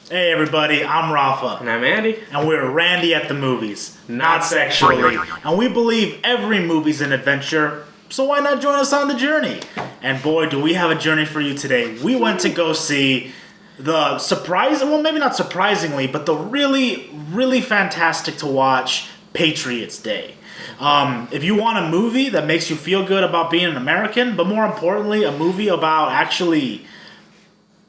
Hey everybody, I'm Rafa. And I'm Andy. And we're Randy at the movies, not sexually. And we believe every movie's an adventure, so why not join us on the journey? And boy, do we have a journey for you today. We went to go see the maybe not surprisingly, but the really, really fantastic to watch Patriots Day. If you want a movie that makes you feel good about being an American, but more importantly, a movie about actually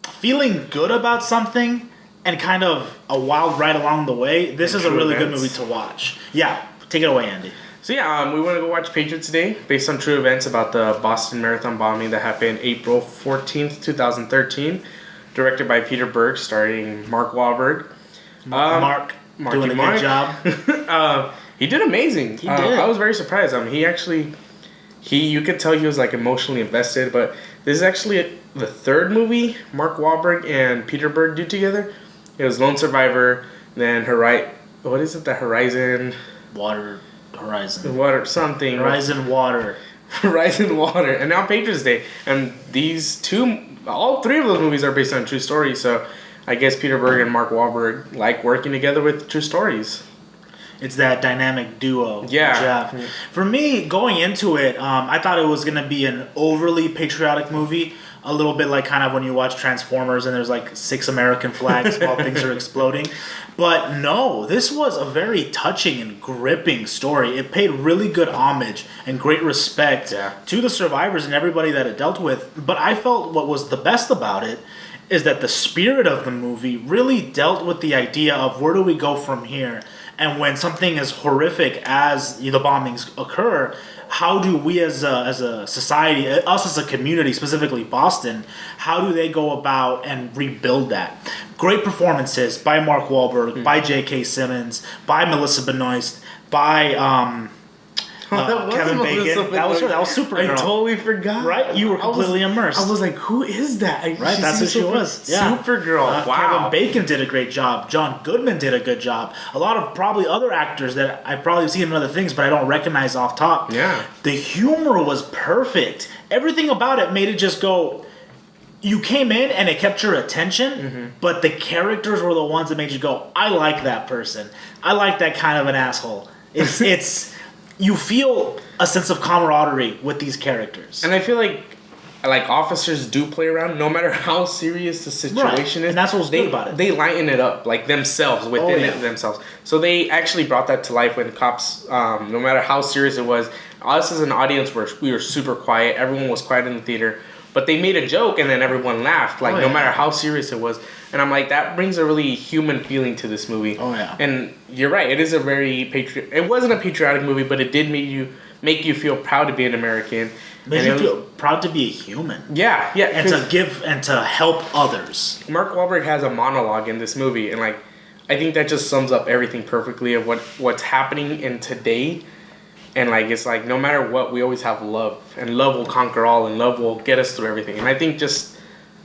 feeling good about something and kind of a wild ride along the way, this is a really good movie to watch. Yeah, take it away, Andy. So we want to go watch Patriots Day, based on true events about the Boston Marathon bombing that happened April 14th, 2013. Directed by Peter Berg, starring Mark Wahlberg. Mark doing a good job. He did amazing. He did. I was very surprised. You could tell he was like emotionally invested. But this is actually the third movie Mark Wahlberg and Peter Berg do together. It was Lone Survivor, then what is it? The Horizon Water, something. Horizon Water, and now Patriots Day. And all three of those movies are based on true stories. So I guess Peter Berg and Mark Wahlberg like working together with true stories. It's that dynamic duo. Yeah. For me, going into it, I thought it was going to be an overly patriotic movie. A little bit like kind of when you watch Transformers and there's like 6 American flags while things are exploding. But no, this was a very touching and gripping story. It paid really good homage and great respect to the survivors and everybody that it dealt with. But I felt what was the best about it is that the spirit of the movie really dealt with the idea of where do we go from here? And when something as horrific as the bombings occur, how do we as a society, us as a community, specifically Boston, how do they go about and rebuild that? Great performances by Mark Wahlberg, by J.K. Simmons, by Melissa Benoist, by Kevin Bacon. That was Supergirl. I totally forgot. Right? You were completely immersed. I was like, who is that? Right, that's who she was. Yeah. Supergirl. Kevin Wow. Bacon did a great job. John Goodman did a good job. A lot of probably other actors that I've probably seen in other things, but I don't recognize off top. Yeah. The humor was perfect. Everything about it made it just go... You came in and it kept your attention, but the characters were the ones that made you go, I like that person. I like that kind of an asshole. It's you feel a sense of camaraderie with these characters. And I feel like officers do play around no matter how serious the situation is. And that's what's good about it. They lighten it up, like themselves, within it themselves. So they actually brought that to life when cops, no matter how serious it was, us as an audience, we were super quiet. Everyone was quiet in the theater. But they made a joke and then everyone laughed, no matter how serious it was. And I'm like, that brings a really human feeling to this movie. Oh, yeah. And you're right, it is a very it wasn't a patriotic movie, but it did make you feel proud to be an American. Made you feel proud to be a human. Yeah. And to give and to help others. Mark Wahlberg has a monologue in this movie, and I think that just sums up everything perfectly of what's happening in today. And it's no matter what, we always have love, and love will conquer all, and love will get us through everything. And I think just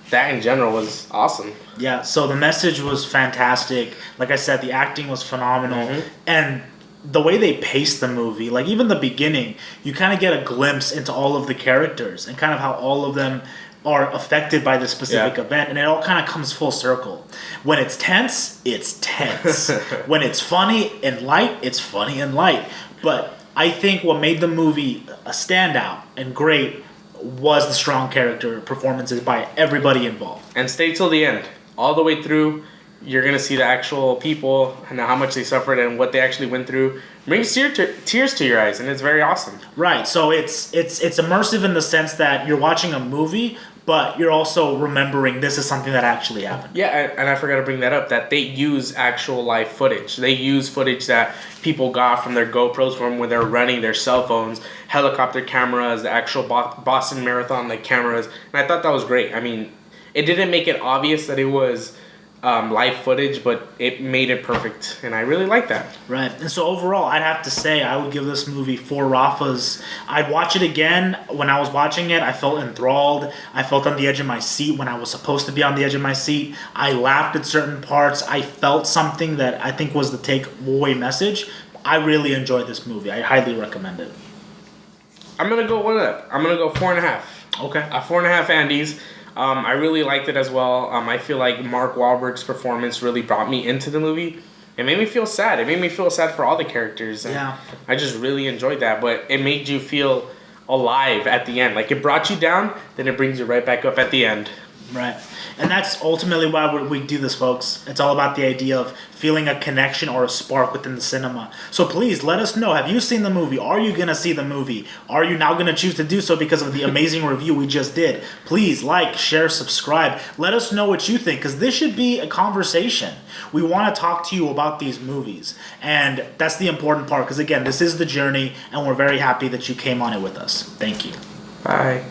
that in general was awesome. Yeah, so the message was fantastic. Like I said, the acting was phenomenal. And the way they paced the movie, even the beginning, you kind of get a glimpse into all of the characters and kind of how all of them are affected by this specific event. And it all kind of comes full circle. When it's tense, it's tense. When it's funny and light, it's funny and light. But I think what made the movie a standout and great was the strong character performances by everybody involved. And stay till the end. All the way through, you're going to see the actual people and how much they suffered and what they actually went through. Brings tears to your eyes, and it's very awesome. Right, so it's immersive in the sense that you're watching a movie, but you're also remembering this is something that actually happened. Yeah, and I forgot to bring that up, that they use actual live footage. They use footage that people got from their GoPros from when they're running their cell phones, helicopter cameras, the actual Boston Marathon cameras. And I thought that was great. I mean, it didn't make it obvious that it was live footage, but it made it perfect, and I really like that. Right, and so overall, I'd have to say I would give this movie 4 Rafas. I'd watch it again. When I was watching it, I felt enthralled. I felt on the edge of my seat when I was supposed to be on the edge of my seat. I laughed at certain parts. I felt something that I think was the takeaway message. I really enjoyed this movie. I highly recommend it. I'm going to go 1 up. I'm going to go 4.5. Okay. 4.5 Andes. I really liked it as well. I feel like Mark Wahlberg's performance really brought me into the movie. It made me feel sad. It made me feel sad for all the characters. And Yeah. I just really enjoyed that. But it made you feel alive at the end. Like, it brought you down, then it brings you right back up at the end. Right. And that's ultimately why we do this, folks. It's all about the idea of feeling a connection or a spark within the cinema. So please let us know. Have you seen the movie? Are you going to see the movie? Are you now going to choose to do so because of the amazing review we just did? Please like, share, subscribe. Let us know what you think, because this should be a conversation. We want to talk to you about these movies. And that's the important part, because again, this is the journey, and we're very happy that you came on it with us. Thank you. Bye.